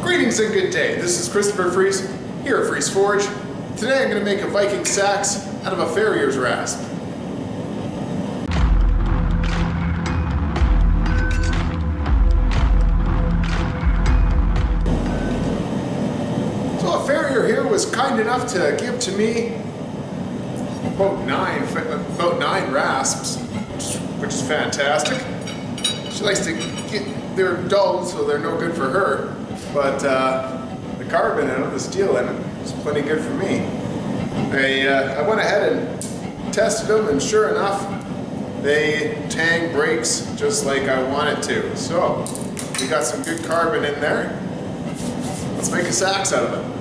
Greetings and good day. This is Christopher Fries here at Fries Forge. Today I'm going to make a Viking Seax out of a Farriers Rasp. So a farrier here was kind enough to give to me about nine rasps, which is fantastic. She likes to they're dull, so they're no good for her. But the carbon in it, the steel in it, is plenty good for me. I went ahead and tested them, and sure enough, they tang breaks just like I want it to. So we got some good carbon in there. Let's make a Seax out of it.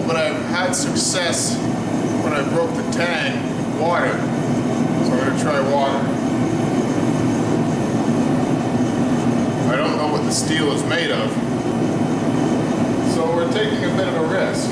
but I've had success when I broke the tang, water. So I'm gonna try water. I don't know what the steel is made of, so we're taking a bit of a risk.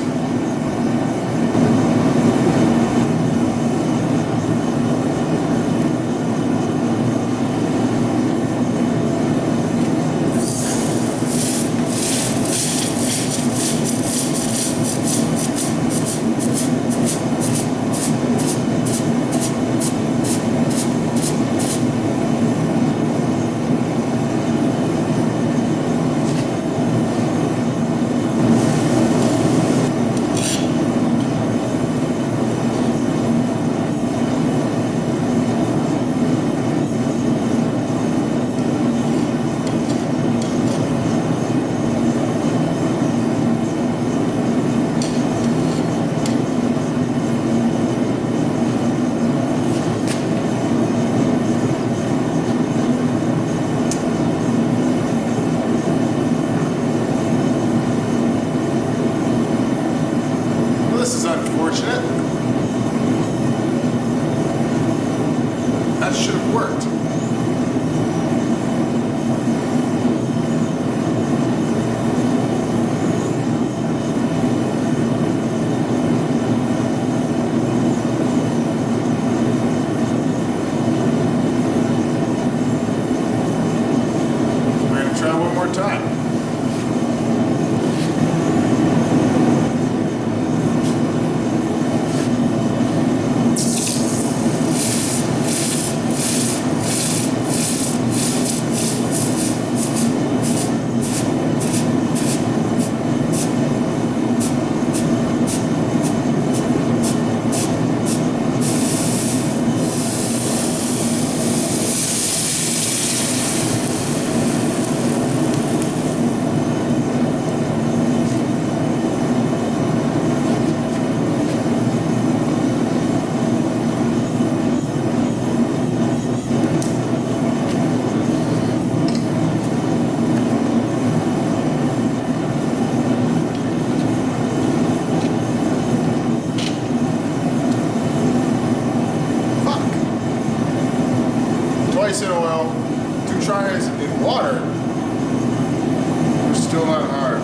This is unfortunate. That should have worked. We're going to try one more time. Twice in oil, 2 tries in water. We're still not hard.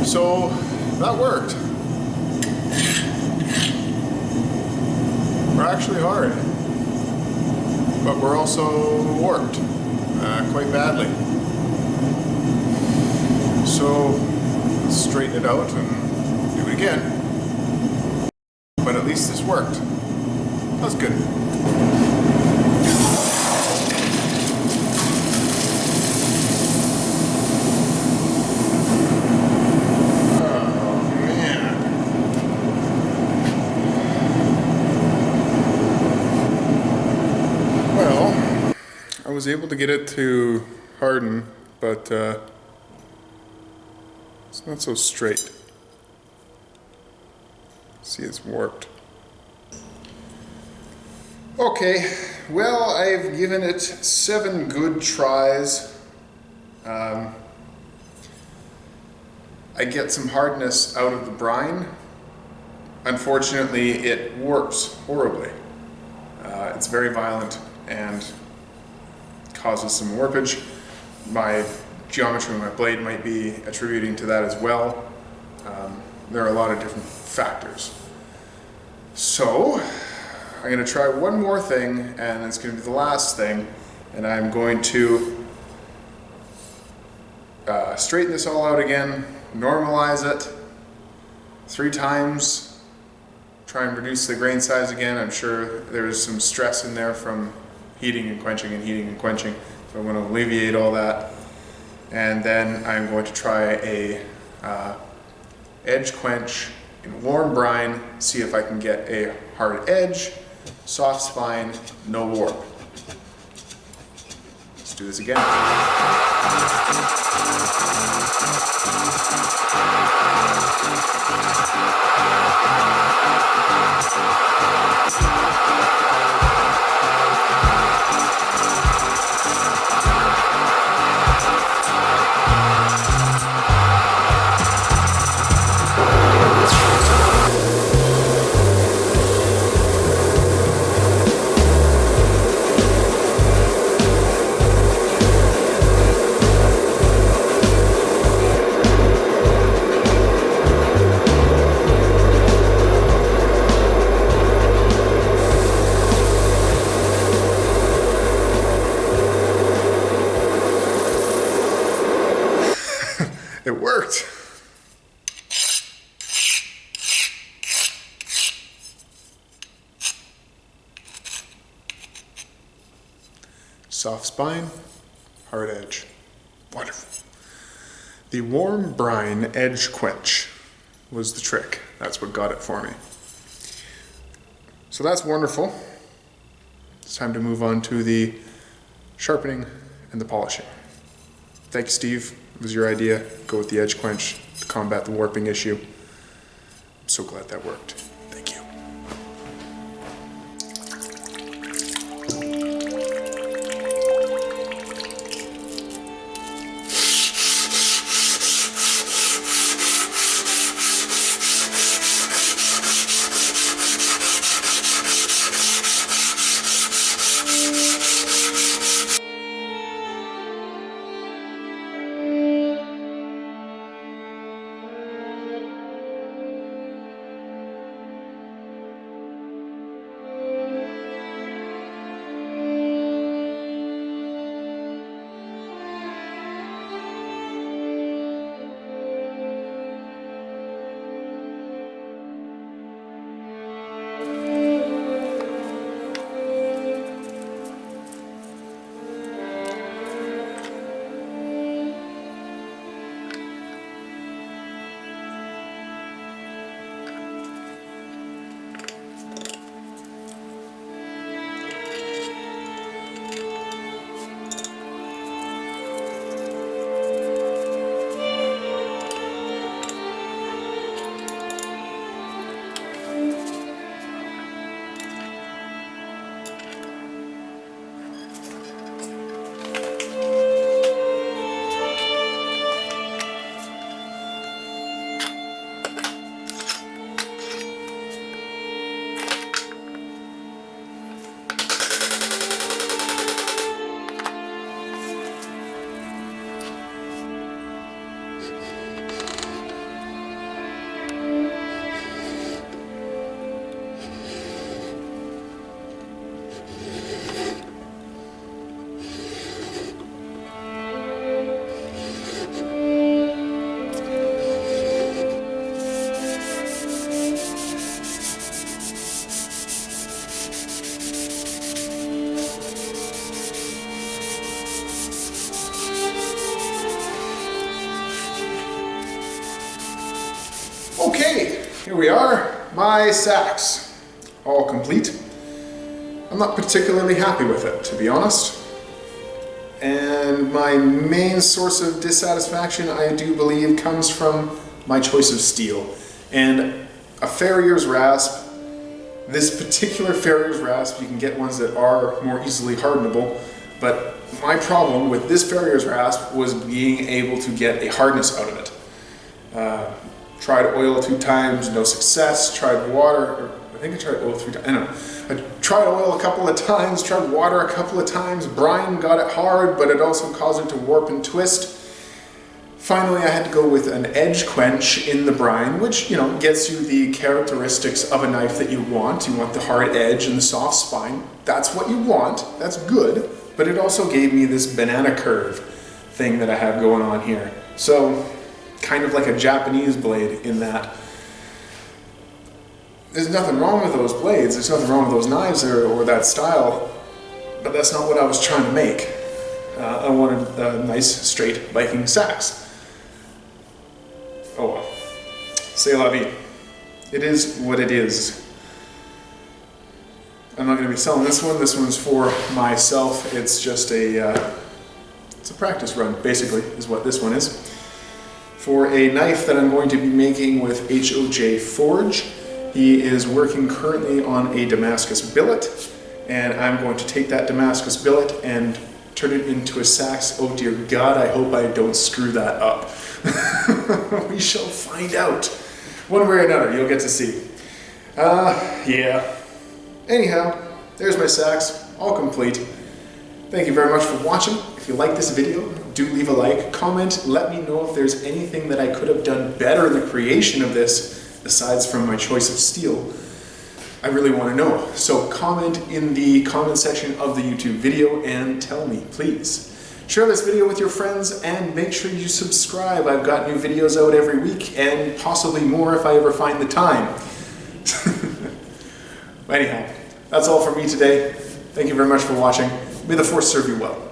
So that worked. We're actually hard, but we're also warped quite badly. So let's straighten it out and do it again. But at least this worked. That's good. I was able to get it to harden, but it's not so straight. See, it's warped. Okay, well, I've given it 7 good tries. I get some hardness out of the brine. Unfortunately, it warps horribly. It's very violent and causes some warpage. My geometry of my blade might be attributing to that as well. There are a lot of different factors. So I'm going to try one more thing, and it's going to be the last thing, and I'm going to straighten this all out again, normalize it 3 times, try and reduce the grain size again. I'm sure there's some stress in there from heating and quenching and heating and quenching, so I want to alleviate all that. And then I'm going to try a edge quench in warm brine, see if I can get a hard edge, soft spine, no warp. Let's do this again. It worked. Soft spine, hard edge. Wonderful. The warm brine edge quench was the trick. That's what got it for me. So that's wonderful. It's time to move on to the sharpening and the polishing. Thank you, Steve. It was your idea. Go with the edge quench to combat the warping issue. I'm so glad that worked. Thank you. Okay, here we are, my Seax, all complete. I'm not particularly happy with it, to be honest. And my main source of dissatisfaction, I do believe, comes from my choice of steel. And a Farriers Rasp, this particular Farriers Rasp, you can get ones that are more easily hardenable, but my problem with this Farriers Rasp was being able to get a hardness out of it. Tried oil 2 times, no success. Tried water, I think I tried oil 3 times, I don't know. I tried oil a couple of times, tried water a couple of times. Brine got it hard, but it also caused it to warp and twist. Finally, I had to go with an edge quench in the brine, which, you know, gets you the characteristics of a knife that you want. You want the hard edge and the soft spine. That's what you want. That's good. But it also gave me this banana curve thing that I have going on here. So, kind of like a Japanese blade in that there's nothing wrong with those blades, there's nothing wrong with those knives or that style, but that's not what I was trying to make. I wanted a nice straight Viking Seax. Oh well. C'est la vie. It is what it is. I'm not going to be selling this one. This one's for myself. It's just it's a practice run, basically, is what this one is. For a knife that I'm going to be making with HOJ Forge. He is working currently on a Damascus billet, and I'm going to take that Damascus billet and turn it into a Seax. Oh dear God, I hope I don't screw that up. We shall find out. One way or another, you'll get to see. Yeah. Anyhow, there's my Seax, all complete. Thank you very much for watching. If you like this video, do leave a like, comment, let me know if there's anything that I could have done better in the creation of this, aside from my choice of steel. I really want to know. So comment in the comment section of the YouTube video and tell me, please. Share this video with your friends and make sure you subscribe. I've got new videos out every week and possibly more if I ever find the time. Anyhow, that's all from me today. Thank you very much for watching. May the Force serve you well.